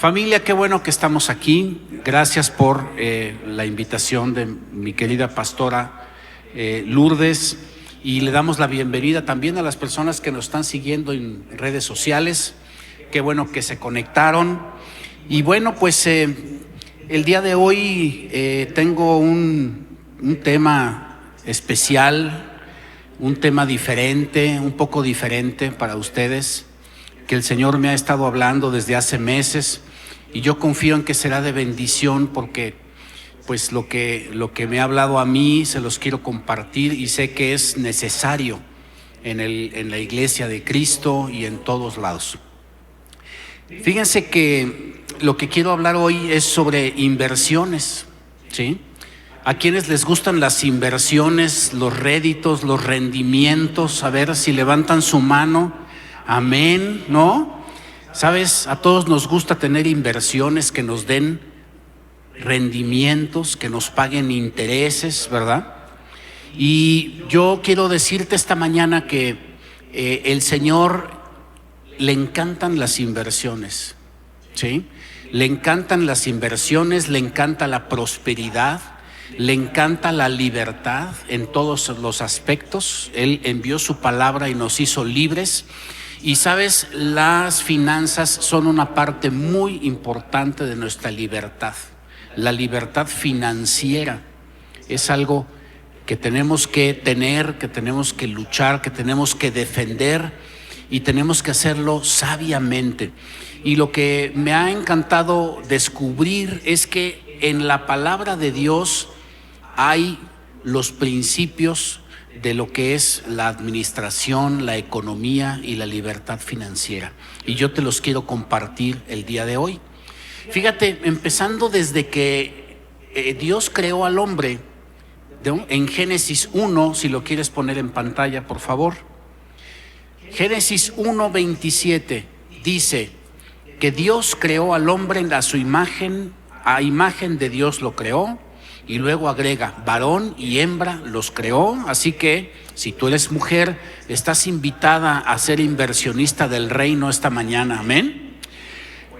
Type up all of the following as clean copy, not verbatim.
Familia, qué bueno que estamos aquí. Gracias por la invitación de mi querida pastora Lourdes, y le damos la bienvenida también a las personas que nos están siguiendo en redes sociales. Qué bueno que se conectaron. Y bueno, pues el día de hoy tengo un tema especial, un tema diferente, un poco diferente para ustedes, que el Señor me ha estado hablando desde hace meses, y yo confío en que será de bendición, porque pues lo que me ha hablado a mí se los quiero compartir, y sé que es necesario en la iglesia de Cristo y en todos lados. Fíjense que lo que quiero hablar hoy es sobre inversiones, ¿sí? ¿A quienes les gustan las inversiones, los réditos, los rendimientos? A ver si levantan su mano. Amén, ¿no? Sabes, a todos nos gusta tener inversiones que nos den rendimientos, que nos paguen intereses, ¿verdad? Y yo quiero decirte esta mañana que el Señor le encantan las inversiones, ¿sí? Le encantan las inversiones, le encanta la prosperidad, le encanta la libertad en todos los aspectos. Él envió su palabra y nos hizo libres. Y sabes, las finanzas son una parte muy importante de nuestra libertad. La libertad financiera es algo que tenemos que tener, que tenemos que luchar, que tenemos que defender, y tenemos que hacerlo sabiamente. Y lo que me ha encantado descubrir es que en la palabra de Dios hay los principios de lo que es la administración, la economía y la libertad financiera. Y yo te los quiero compartir el día de hoy. Fíjate, empezando desde que Dios creó al hombre, en Génesis 1, si lo quieres poner en pantalla, por favor. Génesis 1:27 dice que Dios creó al hombre a su imagen, a imagen de Dios lo creó. Y luego agrega, varón y hembra los creó. Así que si tú eres mujer, estás invitada a ser inversionista del reino esta mañana, amén.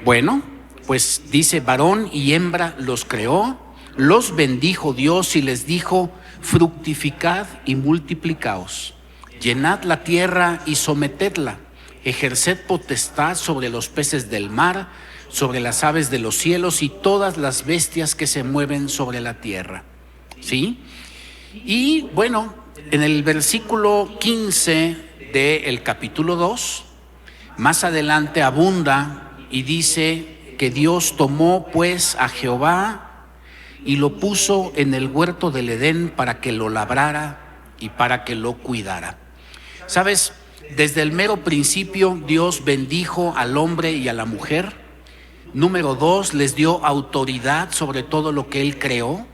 Bueno, pues dice, varón y hembra los creó, los bendijo Dios y les dijo, fructificad y multiplicaos, llenad la tierra y sometedla, ejerced potestad sobre los peces del mar, sobre las aves de los cielos y todas las bestias que se mueven sobre la tierra, ¿sí? Y bueno, en el versículo 15 del capítulo 2, más adelante abunda y dice que Dios tomó pues a Jehová y lo puso en el huerto del Edén para que lo labrara y para que lo cuidara. ¿Sabes? Desde el mero principio Dios bendijo al hombre y a la mujer. Número 2, les dio autoridad sobre todo lo que Él creó,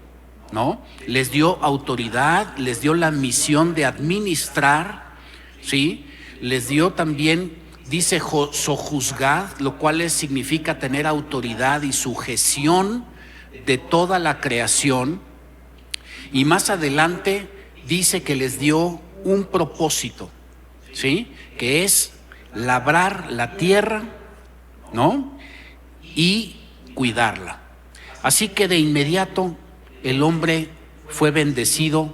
¿no? Les dio autoridad, les dio la misión de administrar, ¿sí? Les dio también, dice, sojuzgad, lo cual significa tener autoridad y sujeción de toda la creación. Y más adelante dice que les dio un propósito, ¿sí? Que es labrar la tierra, ¿no? Y cuidarla. Así que de inmediato el hombre fue bendecido,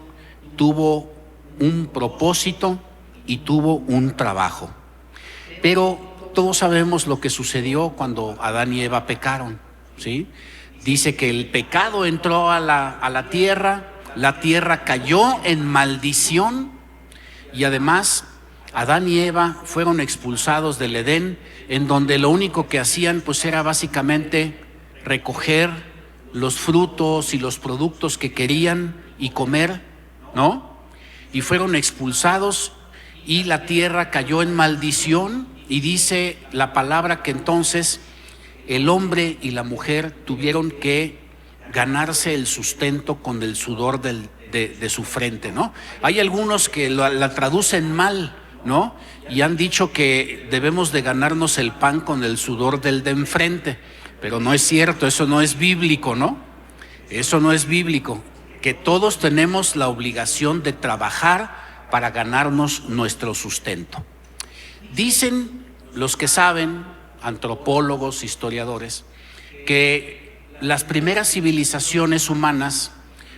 tuvo un propósito y tuvo un trabajo. Pero todos sabemos lo que sucedió cuando Adán y Eva pecaron, ¿sí? Dice que el pecado entró a la tierra cayó en maldición, y además Adán y Eva fueron expulsados del Edén, en donde lo único que hacían pues era básicamente recoger los frutos y los productos que querían y comer, ¿no? Y fueron expulsados y la tierra cayó en maldición, y dice la palabra que entonces el hombre y la mujer tuvieron que ganarse el sustento con el sudor de su frente, ¿no? Hay algunos que la traducen mal, ¿no? Y han dicho que debemos de ganarnos el pan con el sudor del de enfrente, pero no es cierto, eso no es bíblico, ¿no? Eso no es bíblico, que todos tenemos la obligación de trabajar para ganarnos nuestro sustento. Dicen los que saben, antropólogos, historiadores, que las primeras civilizaciones humanas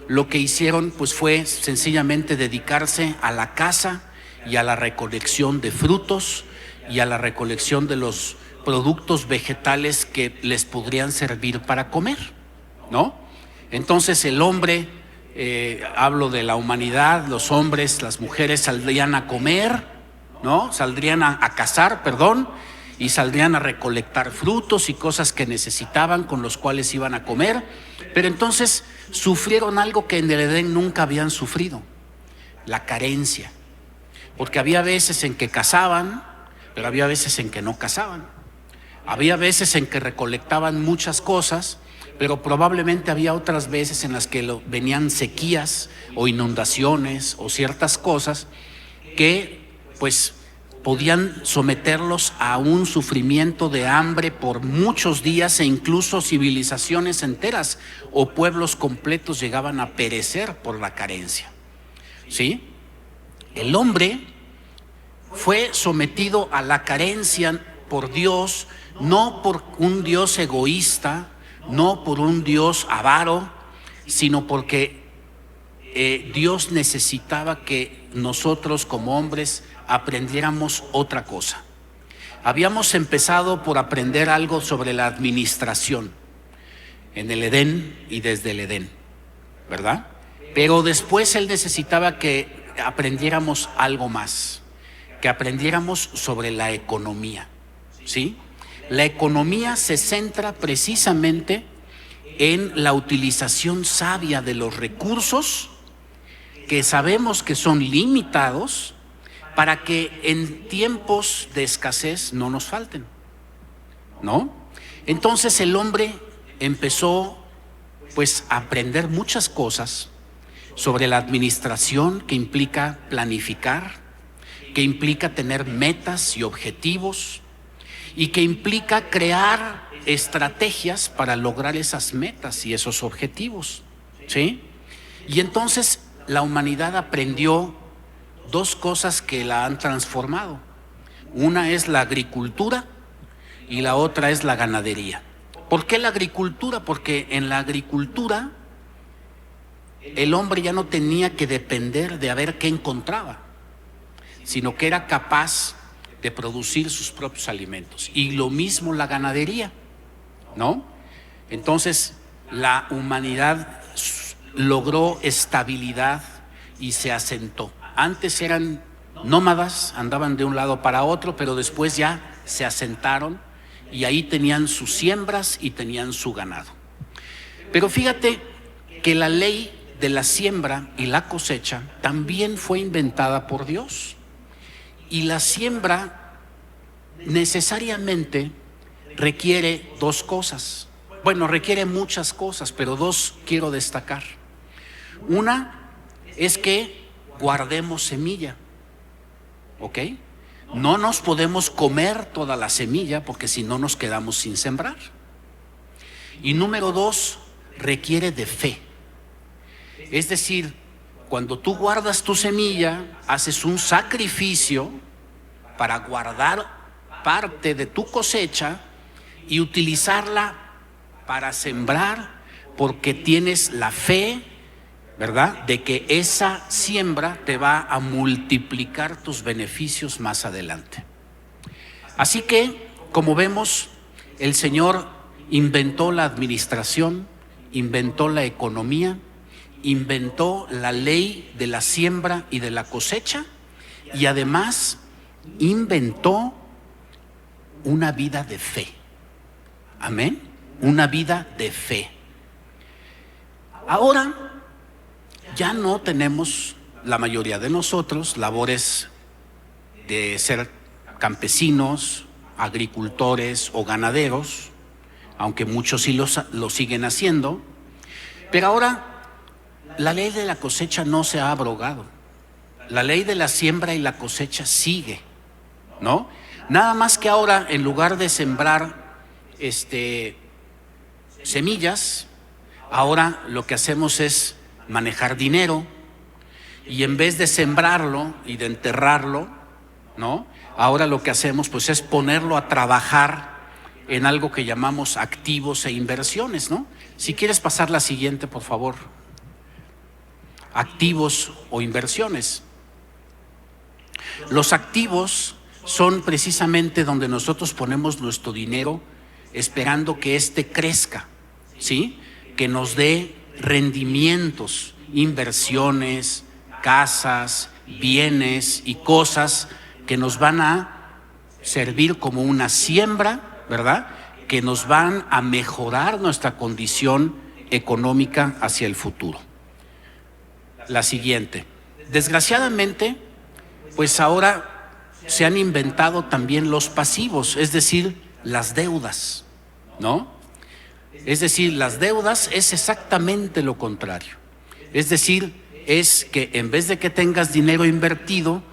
lo que hicieron pues fue sencillamente dedicarse a la caza y a la recolección de frutos y a la recolección de los productos vegetales que les podrían servir para comer, ¿no? Entonces el hombre, hablo de la humanidad, los hombres, las mujeres saldrían a comer, ¿no? Saldrían a cazar, perdón, y saldrían a recolectar frutos y cosas que necesitaban, con los cuales iban a comer. Pero entonces sufrieron algo que en el Edén nunca habían sufrido: la carencia. Porque había veces en que cazaban, pero había veces en que no cazaban. Había veces en que recolectaban muchas cosas, pero probablemente había otras veces en las que venían sequías o inundaciones o ciertas cosas que pues podían someterlos a un sufrimiento de hambre por muchos días, e incluso civilizaciones enteras o pueblos completos llegaban a perecer por la carencia. ¿Sí? El hombre fue sometido a la carencia por Dios, no por un Dios egoísta, no por un Dios avaro, sino porque Dios necesitaba que nosotros como hombres aprendiéramos otra cosa. Habíamos empezado por aprender algo sobre la administración en el Edén y desde el Edén, ¿verdad? Pero después Él necesitaba que aprendiéramos algo más, que aprendiéramos sobre la economía, ¿sí? La economía se centra precisamente en la utilización sabia de los recursos que sabemos que son limitados, para que en tiempos de escasez no nos falten, ¿no? Entonces el hombre empezó pues a aprender muchas cosas sobre la administración, que implica planificar, que implica tener metas y objetivos, y que implica crear estrategias para lograr esas metas y esos objetivos, ¿sí? Y entonces la humanidad aprendió dos cosas que la han transformado. Una es la agricultura y la otra es la ganadería. ¿Por qué la agricultura? Porque en la agricultura el hombre ya no tenía que depender de a ver qué encontraba, sino que era capaz de producir sus propios alimentos. Y lo mismo la ganadería, ¿no? Entonces la humanidad logró estabilidad y se asentó. Antes eran nómadas, andaban de un lado para otro, pero después ya se asentaron y ahí tenían sus siembras y tenían su ganado. Pero fíjate que la ley de la siembra y la cosecha también fue inventada por Dios. Y la siembra necesariamente requiere dos cosas. Bueno, requiere muchas cosas, pero dos quiero destacar. Una es que guardemos semilla, ¿ok? No nos podemos comer toda la semilla, porque si no nos quedamos sin sembrar. Y número dos, requiere de fe. Es decir, cuando tú guardas tu semilla, haces un sacrificio para guardar parte de tu cosecha y utilizarla para sembrar, porque tienes la fe, ¿verdad?, de que esa siembra te va a multiplicar tus beneficios más adelante. Así que, como vemos, el Señor inventó la administración, inventó la economía, inventó la ley de la siembra y de la cosecha, y además inventó una vida de fe. Amén. Una vida de fe. Ahora ya no tenemos, la mayoría de nosotros, labores de ser campesinos, agricultores o ganaderos, aunque muchos sí lo siguen haciendo. Pero ahora la ley de la cosecha no se ha abrogado. La ley de la siembra y la cosecha sigue, ¿no? Nada más que ahora, en lugar de sembrar semillas, ahora lo que hacemos es manejar dinero, y en vez de sembrarlo y de enterrarlo, ¿no?, ahora lo que hacemos pues es ponerlo a trabajar en algo que llamamos activos e inversiones, ¿no? Si quieres pasar la siguiente, por favor. Activos o inversiones. Los activos son precisamente donde nosotros ponemos nuestro dinero esperando que éste crezca, ¿sí? Que nos dé rendimientos, inversiones, casas, bienes y cosas que nos van a servir como una siembra, ¿verdad? Que nos van a mejorar nuestra condición económica hacia el futuro. La siguiente. Desgraciadamente, pues ahora se han inventado también los pasivos, es decir, las deudas, ¿no? Es decir, las deudas es exactamente lo contrario. Es decir, es que en vez de que tengas dinero invertido,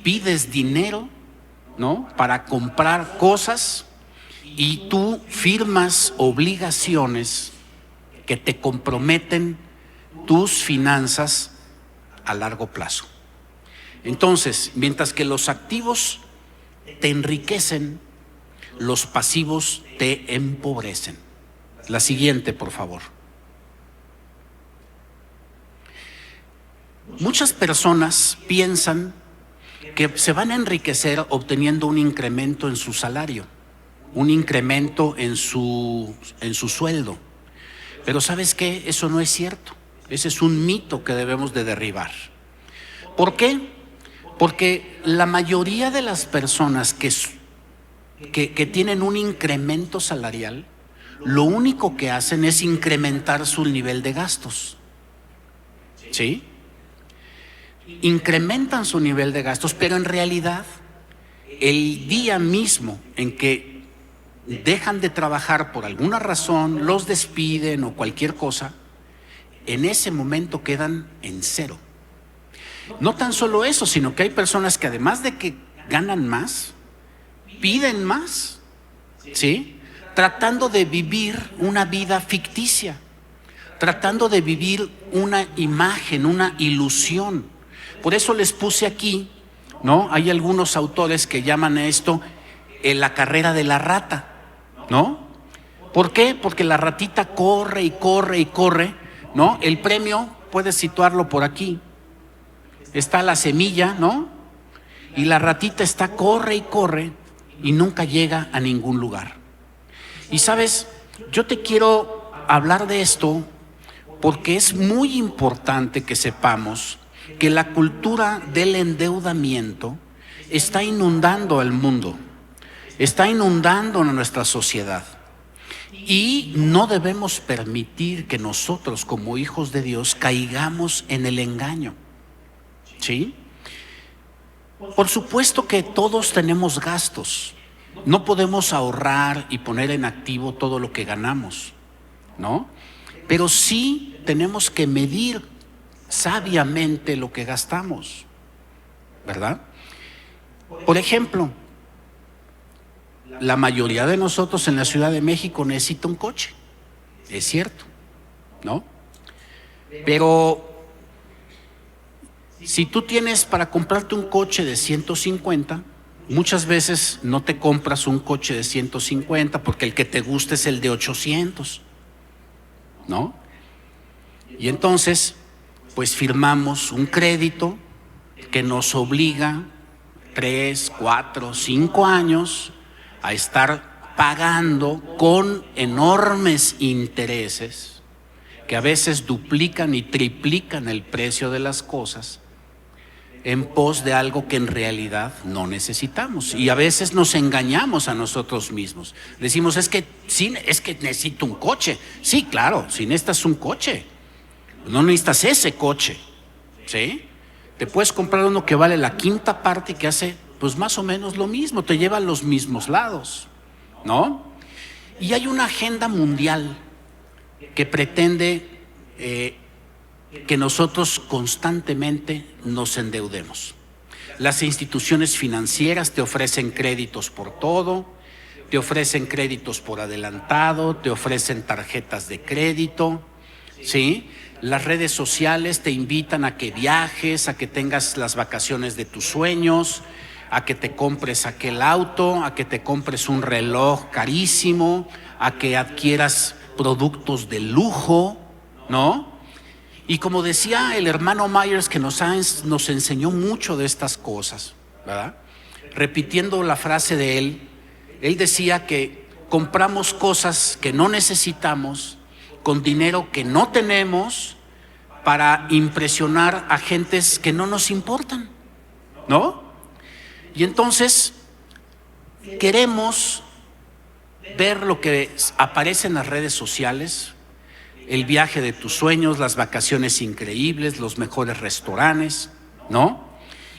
pides dinero, ¿no? Para comprar cosas y tú firmas obligaciones que te comprometen tus finanzas a largo plazo. Entonces, mientras que los activos te enriquecen, los pasivos te empobrecen. La siguiente, por favor. Muchas personas piensan que se van a enriquecer obteniendo un incremento en su salario, un incremento en su sueldo. Pero ¿sabes qué? Eso no es cierto. Ese es un mito que debemos de derribar. ¿Por qué? Porque la mayoría de las personas que tienen un incremento salarial, lo único que hacen es incrementar su nivel de gastos. ¿Sí? Incrementan su nivel de gastos, pero en realidad el día mismo en que dejan de trabajar por alguna razón, los despiden o cualquier cosa, en ese momento quedan en cero. No tan solo eso, sino que hay personas que además de que ganan más, piden más, ¿sí? Tratando de vivir una vida ficticia, tratando de vivir una imagen, una ilusión. Por eso les puse aquí, ¿no? Hay algunos autores que llaman a esto la carrera de la rata, ¿no? ¿Por qué? Porque la ratita corre y corre y corre, ¿no? El premio, puedes situarlo por aquí. Está la semilla, ¿no? Y la ratita corre y corre y nunca llega a ningún lugar. Y sabes, yo te quiero hablar de esto porque es muy importante que sepamos que la cultura del endeudamiento está inundando al mundo, está inundando a nuestra sociedad. Y no debemos permitir que nosotros como hijos de Dios caigamos en el engaño. ¿Sí? Por supuesto que todos tenemos gastos. No podemos ahorrar y poner en activo todo lo que ganamos, ¿no? Pero sí tenemos que medir sabiamente lo que gastamos, ¿verdad? Por ejemplo, la mayoría de nosotros en la Ciudad de México necesita un coche, es cierto, ¿no? Pero si tú tienes para comprarte un coche de 150, muchas veces no te compras un coche de 150 porque el que te gusta es el de 800, ¿no? Y entonces, pues firmamos un crédito que nos obliga 3, 4, 5 años a estar pagando con enormes intereses que a veces duplican y triplican el precio de las cosas en pos de algo que en realidad no necesitamos. Y a veces nos engañamos a nosotros mismos. Decimos, es que necesito un coche. Sí, claro, si necesitas un coche, no necesitas ese coche, ¿sí? Te puedes comprar uno que vale la quinta parte y que hace pues más o menos lo mismo, te lleva a los mismos lados, ¿no? Y hay una agenda mundial que pretende que nosotros constantemente nos endeudemos. Las instituciones financieras te ofrecen créditos por todo, te ofrecen créditos por adelantado, te ofrecen tarjetas de crédito, ¿sí? Las redes sociales te invitan a que viajes, a que tengas las vacaciones de tus sueños, a que te compres aquel auto, a que te compres un reloj carísimo, a que adquieras productos de lujo, ¿no? Y como decía el hermano Myers, que nos enseñó mucho de estas cosas, ¿verdad? Repitiendo la frase de él decía que compramos cosas que no necesitamos con dinero que no tenemos para impresionar a gentes que no nos importan, ¿no? Y entonces queremos ver lo que aparece en las redes sociales, el viaje de tus sueños, las vacaciones increíbles, los mejores restaurantes, ¿no?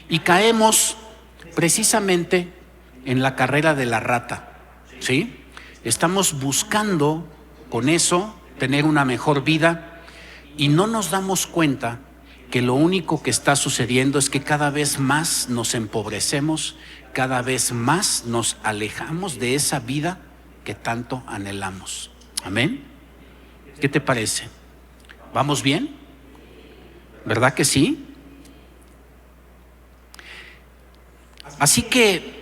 Y caemos precisamente en la carrera de la rata, ¿sí? Estamos buscando con eso tener una mejor vida y no nos damos cuenta que lo único que está sucediendo es que cada vez más nos empobrecemos, cada vez más nos alejamos de esa vida que tanto anhelamos. Amén. ¿Qué te parece? ¿Vamos bien? ¿Verdad que sí? Así que,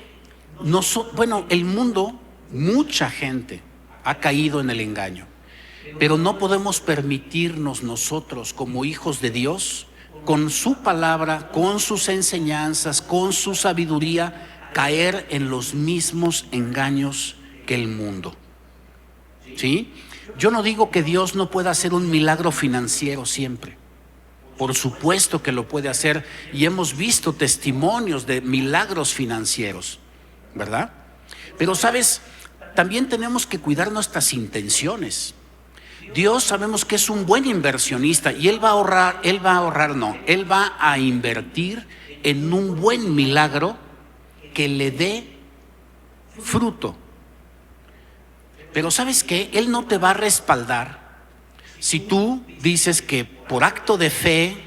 el mundo, mucha gente ha caído en el engaño, pero no podemos permitirnos nosotros como hijos de Dios, con su palabra, con sus enseñanzas, con su sabiduría, caer en los mismos engaños que el mundo. ¿Sí? Yo no digo que Dios no pueda hacer un milagro financiero siempre. Por supuesto que lo puede hacer y hemos visto testimonios de milagros financieros, ¿verdad? Pero sabes, también tenemos que cuidar nuestras intenciones. Dios sabemos que es un buen inversionista y Él va a invertir en un buen milagro que le dé fruto. Pero ¿sabes qué? Él no te va a respaldar si tú dices que por acto de fe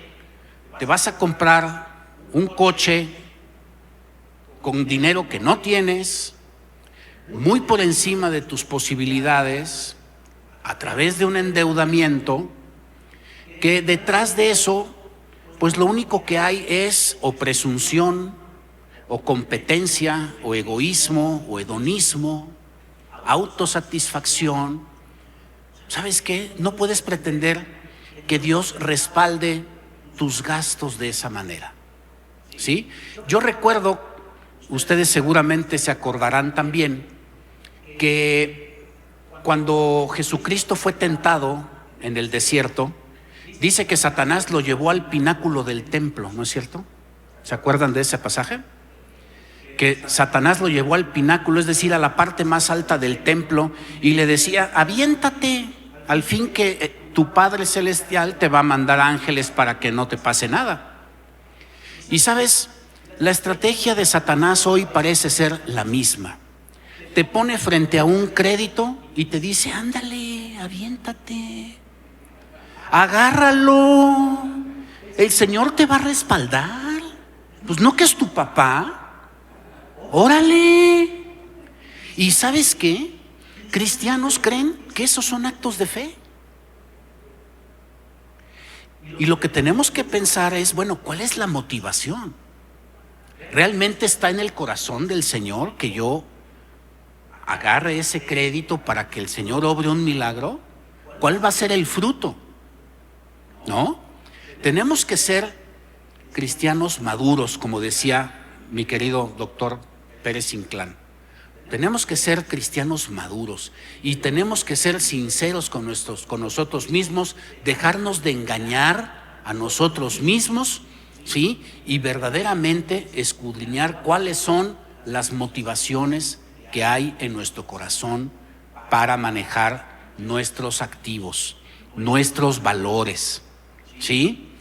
te vas a comprar un coche con dinero que no tienes, muy por encima de tus posibilidades, a través de un endeudamiento, que detrás de eso, pues lo único que hay es o presunción, o competencia, o egoísmo, o hedonismo, autosatisfacción. ¿Sabes qué? No puedes pretender que Dios respalde tus gastos de esa manera, ¿sí? Yo recuerdo, ustedes seguramente se acordarán también, que cuando Jesucristo fue tentado en el desierto, dice que Satanás lo llevó al pináculo del templo, ¿no es cierto? ¿Se acuerdan de ese pasaje? Que Satanás lo llevó al pináculo, es decir, a la parte más alta del templo, y le decía: aviéntate, al fin que tu Padre Celestial te va a mandar ángeles para que no te pase nada. Y sabes, la estrategia de Satanás hoy parece ser la misma. Te pone frente a un crédito y te dice: ándale, aviéntate, agárralo, el Señor te va a respaldar, pues no que es tu papá. Órale. ¿Y sabes qué? Cristianos creen que esos son actos de fe. Y lo que tenemos que pensar es, ¿cuál es la motivación? ¿Realmente está en el corazón del Señor que yo agarre ese crédito para que el Señor obre un milagro? ¿Cuál va a ser el fruto? ¿No? Tenemos que ser cristianos maduros, como decía mi querido doctor Pérez Inclán. Tenemos que ser cristianos maduros y tenemos que ser sinceros con nosotros mismos, dejarnos de engañar a nosotros mismos, ¿sí? Y verdaderamente escudriñar cuáles son las motivaciones que hay en nuestro corazón para manejar nuestros activos, nuestros valores, ¿sí?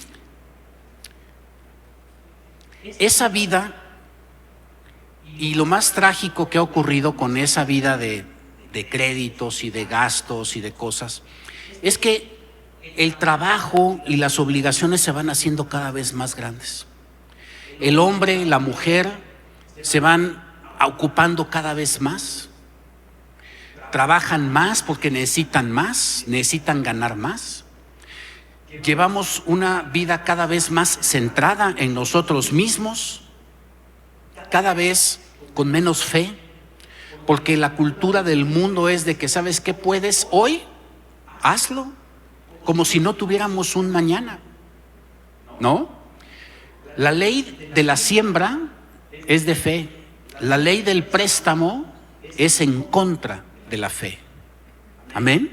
Esa vida, y lo más trágico que ha ocurrido con esa vida de créditos y de gastos y de cosas, es que el trabajo y las obligaciones se van haciendo cada vez más grandes. El hombre y la mujer se van ocupando cada vez más, trabajan más porque necesitan ganar más. Llevamos una vida cada vez más centrada en nosotros mismos, cada vez con menos fe, porque la cultura del mundo es de que, ¿sabes qué puedes hoy? Hazlo, como si no tuviéramos un mañana, ¿no? La ley de la siembra es de fe, la ley del préstamo es en contra de la fe. Amén.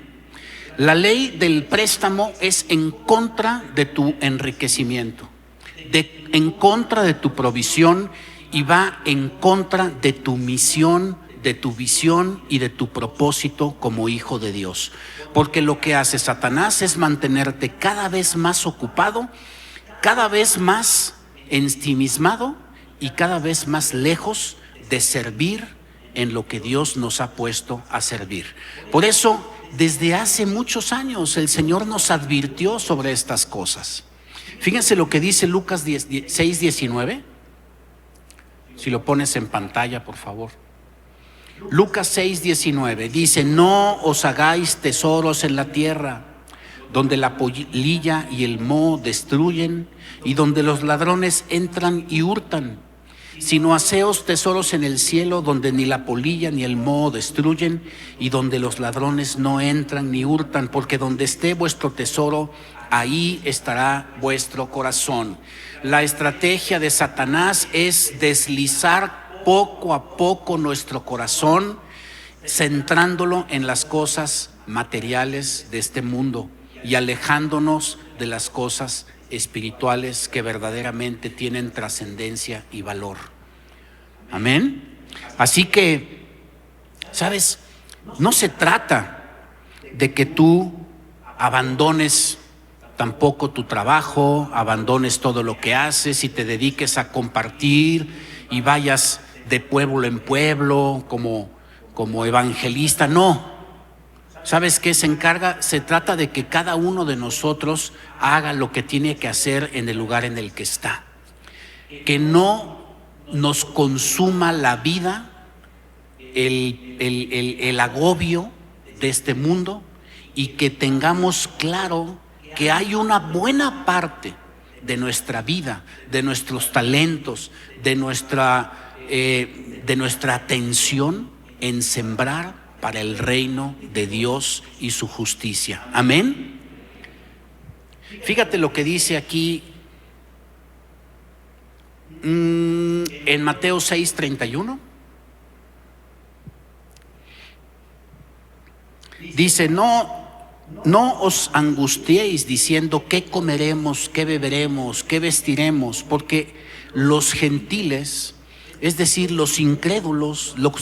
La ley del préstamo es en contra de tu enriquecimiento, en contra de tu provisión, y va en contra de tu misión, de tu visión y de tu propósito como hijo de Dios. Porque lo que hace Satanás es mantenerte cada vez más ocupado, cada vez más ensimismado y cada vez más lejos de servir en lo que Dios nos ha puesto a servir. Por eso, desde hace muchos años el Señor nos advirtió sobre estas cosas. Fíjense lo que dice Lucas 6:19. Si lo pones en pantalla, por favor. Lucas 6:19 dice: no os hagáis tesoros en la tierra, donde la polilla y el moho destruyen, y donde los ladrones entran y hurtan, sino haceos tesoros en el cielo, donde ni la polilla ni el moho destruyen, y donde los ladrones no entran ni hurtan, porque donde esté vuestro tesoro, ahí estará vuestro corazón. La estrategia de Satanás es deslizar poco a poco nuestro corazón, centrándolo en las cosas materiales de este mundo y alejándonos de las cosas espirituales que verdaderamente tienen trascendencia y valor. Amén. Así que, ¿sabes? No se trata de que tú abandones tampoco tu trabajo, abandones todo lo que haces y te dediques a compartir y vayas de pueblo en pueblo como evangelista. No. ¿Sabes qué se encarga? Se trata de que cada uno de nosotros haga lo que tiene que hacer en el lugar en el que está. Que no nos consuma la vida, el agobio de este mundo, y que tengamos claro que hay una buena parte de nuestra vida, de nuestros talentos, de nuestra atención en sembrar para el reino de Dios y su justicia. Amén. Fíjate lo que dice aquí en Mateo 6:31. Dice: no os angustiéis diciendo qué comeremos, qué beberemos, qué vestiremos, porque los gentiles, es decir, los incrédulos, los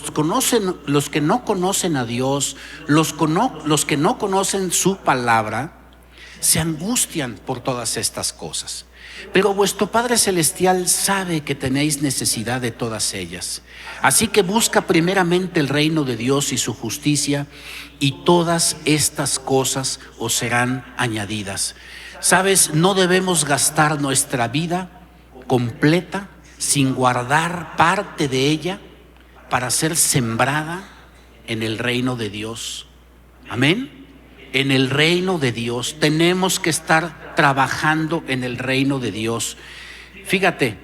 que no conocen a Dios, los que no conocen su palabra, se angustian por todas estas cosas. Pero vuestro Padre Celestial sabe que tenéis necesidad de todas ellas. Así que busca primeramente el reino de Dios y su justicia, y todas estas cosas os serán añadidas. ¿Sabes? No debemos gastar nuestra vida completa sin guardar parte de ella para ser sembrada en el reino de Dios. Amén. En el reino de Dios tenemos que estar trabajando en el reino de Dios. Fíjate,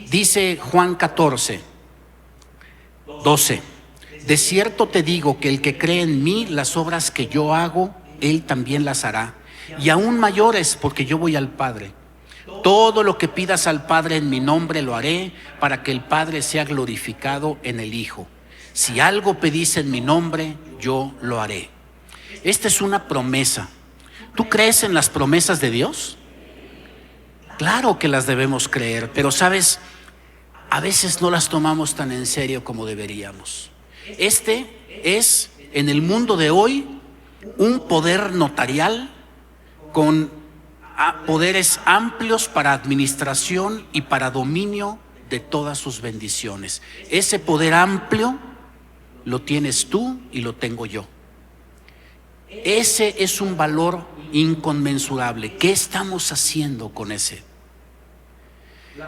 dice Juan 14:12: de cierto te digo que el que cree en mí, las obras que yo hago, él también las hará, y aún mayores, porque yo voy al Padre. Todo lo que pidas al Padre en mi nombre lo haré, para que el Padre sea glorificado en el Hijo. Si algo pedís en mi nombre, yo lo haré. Esta es una promesa. ¿Tú crees en las promesas de Dios? Claro que las debemos creer, pero ¿sabes? A veces no las tomamos tan en serio como deberíamos. Este es, en el mundo de hoy, un poder notarial con poderes amplios para administración y para dominio de todas sus bendiciones. Ese poder amplio lo tienes tú y lo tengo yo. Ese es un valor inconmensurable. ¿Qué estamos haciendo con ese?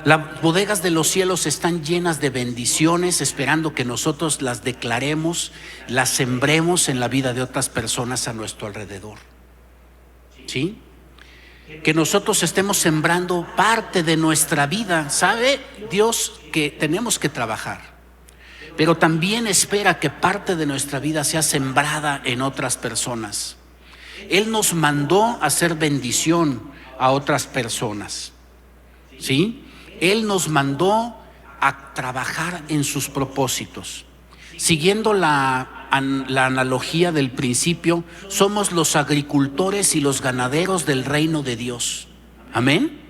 Las bodegas de los cielos están llenas de bendiciones, esperando que nosotros las declaremos, las sembremos en la vida de otras personas a nuestro alrededor. ¿Sí? que nosotros estemos sembrando parte de nuestra vida. Sabe Dios que tenemos que trabajar, pero también espera que parte de nuestra vida sea sembrada en otras personas. Él nos mandó a hacer bendición a otras personas, ¿sí? Él nos mandó a trabajar en sus propósitos. Siguiendo la analogía del principio, somos los agricultores y los ganaderos del reino de Dios. Amén.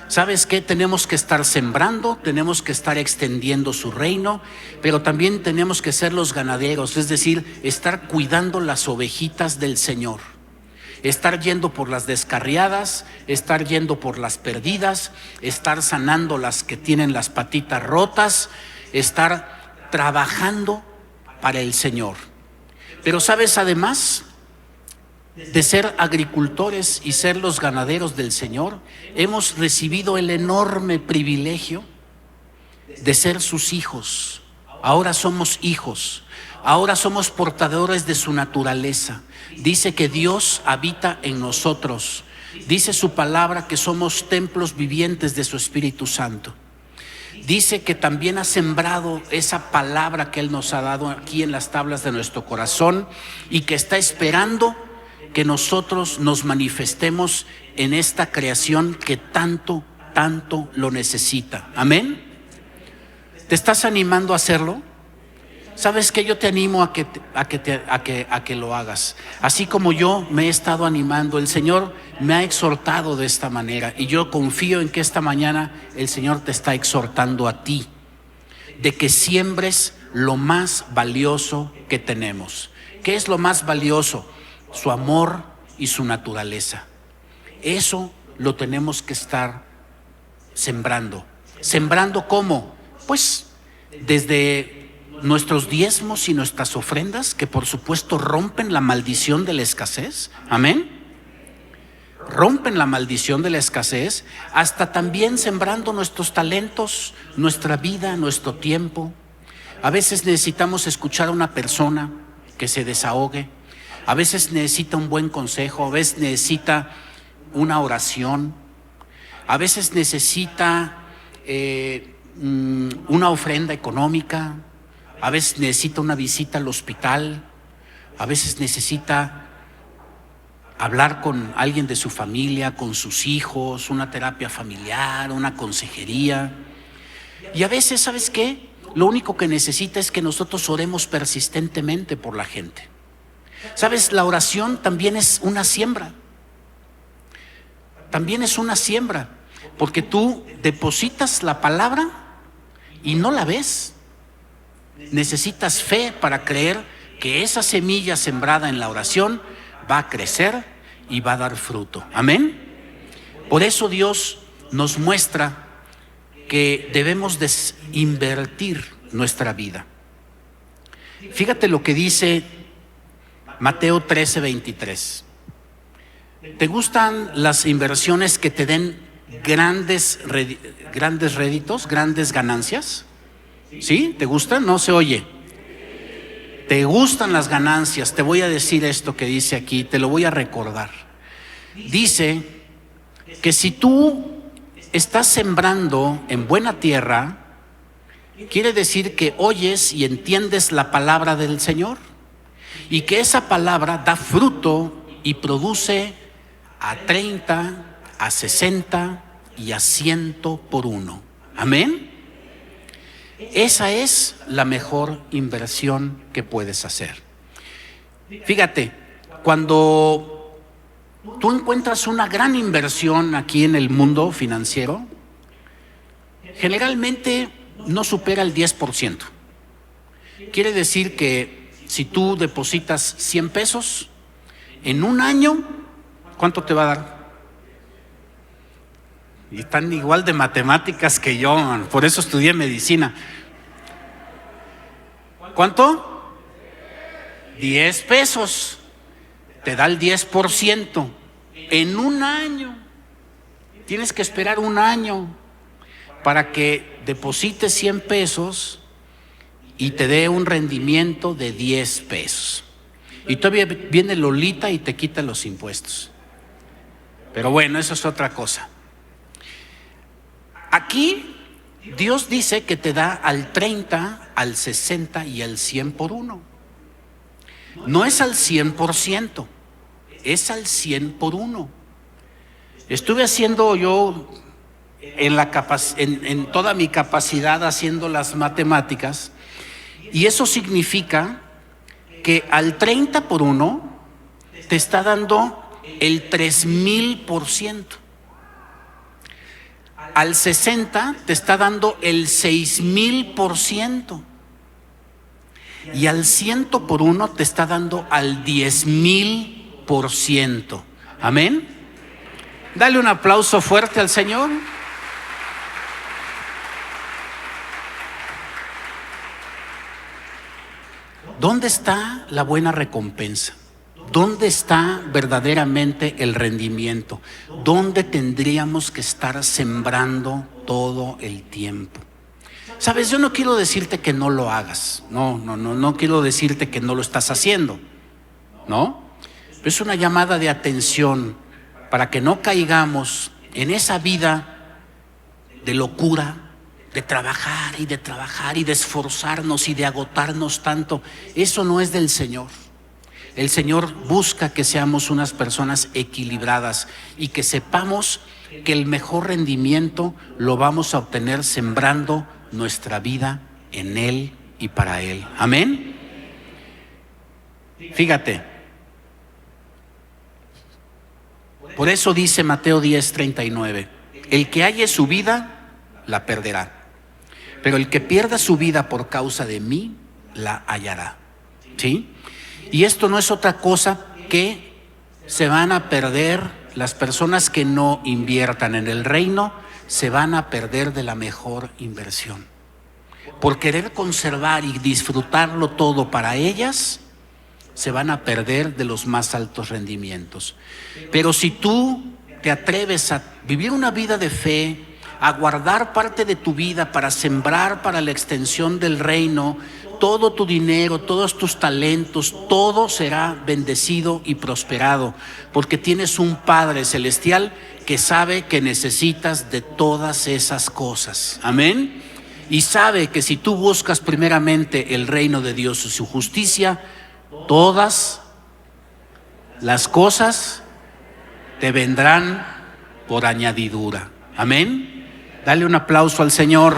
¿Sabes qué? Tenemos que estar sembrando, tenemos que estar extendiendo su reino, pero también tenemos que ser los ganaderos, es decir, estar cuidando las ovejitas del Señor. Estar yendo por las descarriadas, estar yendo por las perdidas, estar sanando las que tienen las patitas rotas, estar trabajando para el Señor. Pero sabes, además de ser agricultores y ser los ganaderos del Señor, hemos recibido el enorme privilegio de ser sus hijos. Ahora somos hijos, ahora somos portadores de su naturaleza. Dice que Dios habita en nosotros. Dice su palabra que somos templos vivientes de su Espíritu Santo. Dice que también ha sembrado esa palabra que Él nos ha dado aquí en las tablas de nuestro corazón y que está esperando que nosotros nos manifestemos en esta creación que tanto, tanto lo necesita. Amén. ¿Te estás animando a hacerlo? ¿Sabes qué? Yo te animo a que lo hagas. Así como yo me he estado animando, el Señor me ha exhortado de esta manera, y yo confío en que esta mañana el Señor te está exhortando a ti, de que siembres lo más valioso que tenemos. ¿Qué es lo más valioso? Su amor y su naturaleza. Eso lo tenemos que estar sembrando. ¿Sembrando cómo? Pues desde nuestros diezmos y nuestras ofrendas, que por supuesto rompen la maldición de la escasez. Amén. Rompen la maldición de la escasez, hasta también sembrando nuestros talentos, nuestra vida, nuestro tiempo. A veces necesitamos escuchar a una persona que se desahogue, a veces necesita un buen consejo, a veces necesita una oración, a veces necesita una ofrenda económica, a veces necesita una visita al hospital, a veces necesita hablar con alguien de su familia, con sus hijos, una terapia familiar, una consejería. Y a veces, ¿sabes qué? Lo único que necesita es que nosotros oremos persistentemente por la gente. ¿Sabes? La oración también es una siembra. También es una siembra, porque tú depositas la palabra y no la ves. Necesitas fe para creer que esa semilla sembrada en la oración va a crecer y va a dar fruto. Amén. Por eso Dios nos muestra que debemos invertir nuestra vida. Fíjate lo que dice Mateo 13:23. ¿Te gustan las inversiones que te den grandes réditos, grandes ganancias? ¿Sí? ¿Te gustan? No se oye. ¿Te gustan las ganancias? Te voy a decir esto que dice aquí, te lo voy a recordar. Dice que si tú estás sembrando en buena tierra, quiere decir que oyes y entiendes la palabra del Señor, y que esa palabra da fruto y produce a 30, a 60 y a 100 por uno. Amén. Esa es la mejor inversión que puedes hacer. Fíjate, cuando tú encuentras una gran inversión aquí en el mundo financiero, generalmente no supera el 10%. Quiere decir que si tú depositas 100 pesos, en un año, ¿cuánto te va a dar? Y están igual de matemáticas que yo, por eso estudié medicina. ¿Cuánto? 10 pesos. Te da el 10% en un año. Tienes que esperar un año para que deposites 100 pesos y te dé un rendimiento de 10 pesos. Y todavía viene Lolita y te quita los impuestos. Pero bueno, eso es otra cosa. Aquí Dios dice que te da al 30, al 60 y al 100 por uno. No es al 100%, es al 100 por uno. Estuve haciendo yo en toda mi capacidad haciendo las matemáticas, y eso significa que al 30 por uno te está dando el 3000%. Al 60 te está dando el 6000%. Y al 100 por uno te está dando al 10000%. Amén. Dale un aplauso fuerte al Señor. ¿Dónde está la buena recompensa? ¿Dónde está verdaderamente el rendimiento? ¿Dónde tendríamos que estar sembrando todo el tiempo? Sabes, yo no quiero decirte que no lo hagas. No quiero decirte que no lo estás haciendo. ¿No? Es una llamada de atención para que no caigamos en esa vida de locura, de trabajar y de esforzarnos y de agotarnos tanto. Eso no es del Señor. El Señor busca que seamos unas personas equilibradas y que sepamos que el mejor rendimiento lo vamos a obtener sembrando nuestra vida en Él y para Él. Amén. Fíjate. Por eso dice Mateo 10:39, el que halle su vida, la perderá. Pero el que pierda su vida por causa de mí, la hallará. ¿Sí? Y esto no es otra cosa que se van a perder las personas que no inviertan en el reino, se van a perder de la mejor inversión. Por querer conservar y disfrutarlo todo para ellas, se van a perder de los más altos rendimientos. Pero si tú te atreves a vivir una vida de fe, a guardar parte de tu vida para sembrar para la extensión del reino, todo tu dinero, todos tus talentos, todo será bendecido y prosperado, porque tienes un Padre celestial que sabe que necesitas de todas esas cosas. Amén. Y sabe que si tú buscas primeramente el reino de Dios y su justicia, todas las cosas te vendrán por añadidura. Amén. Dale un aplauso al Señor.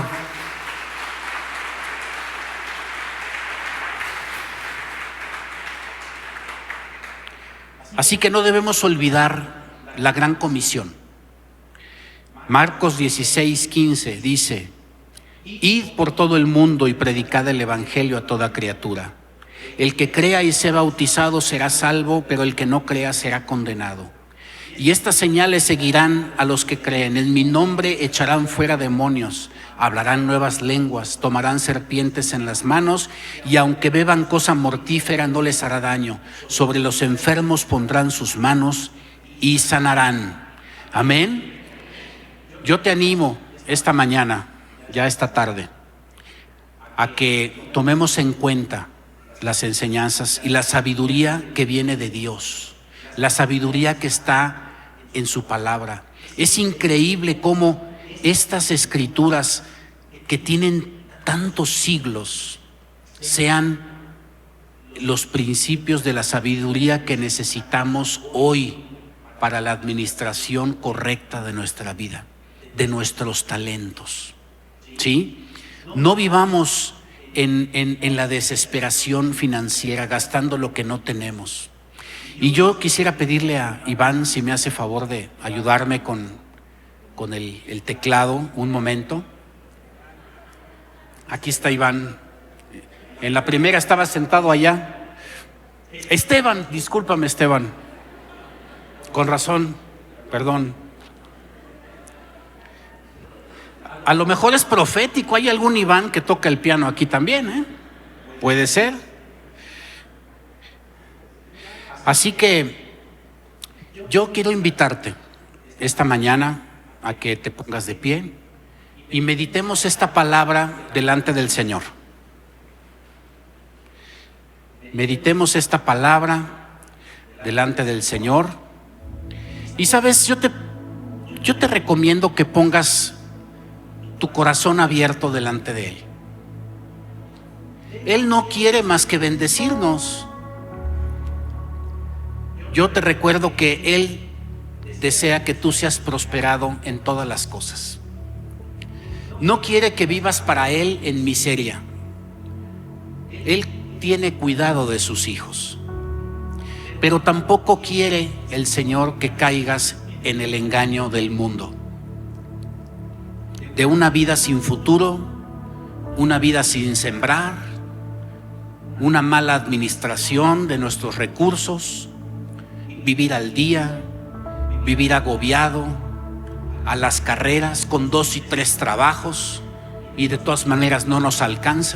Así que no debemos olvidar la gran comisión. Marcos 16:15 dice: id por todo el mundo y predicad el evangelio a toda criatura. El que crea y sea bautizado será salvo, pero el que no crea será condenado. Y estas señales seguirán a los que creen. En mi nombre echarán fuera demonios, hablarán nuevas lenguas, tomarán serpientes en las manos, y aunque beban cosa mortífera no les hará daño. Sobre los enfermos pondrán sus manos y sanarán. Amén. Yo te animo esta mañana, ya esta tarde, a que tomemos en cuenta las enseñanzas y la sabiduría que viene de Dios, la sabiduría que está en su palabra. Es increíble cómo estas escrituras que tienen tantos siglos sean los principios de la sabiduría que necesitamos hoy para la administración correcta de nuestra vida, de nuestros talentos. ¿Sí? No vivamos en la desesperación financiera, gastando lo que no tenemos. Y yo quisiera pedirle a Iván si me hace favor de ayudarme con el teclado un momento. Aquí está Iván. En la primera estaba sentado allá. Esteban, discúlpame Esteban. Con razón, perdón. A lo mejor es profético, hay algún Iván que toca el piano aquí también, ¿eh? Puede ser. Así que yo quiero invitarte esta mañana a que te pongas de pie y meditemos esta palabra delante del Señor. Meditemos esta palabra delante del Señor Y sabes, yo te recomiendo que pongas tu corazón abierto delante de Él. Él no quiere más que bendecirnos. Yo te recuerdo que Él desea que tú seas prosperado en todas las cosas. No quiere que vivas para Él en miseria. Él tiene cuidado de sus hijos. Pero tampoco quiere el Señor que caigas en el engaño del mundo, de una vida sin futuro, una vida sin sembrar, una mala administración de nuestros recursos, vivir al día, vivir agobiado, a las carreras con 2 y 3 trabajos, y de todas maneras no nos alcanza.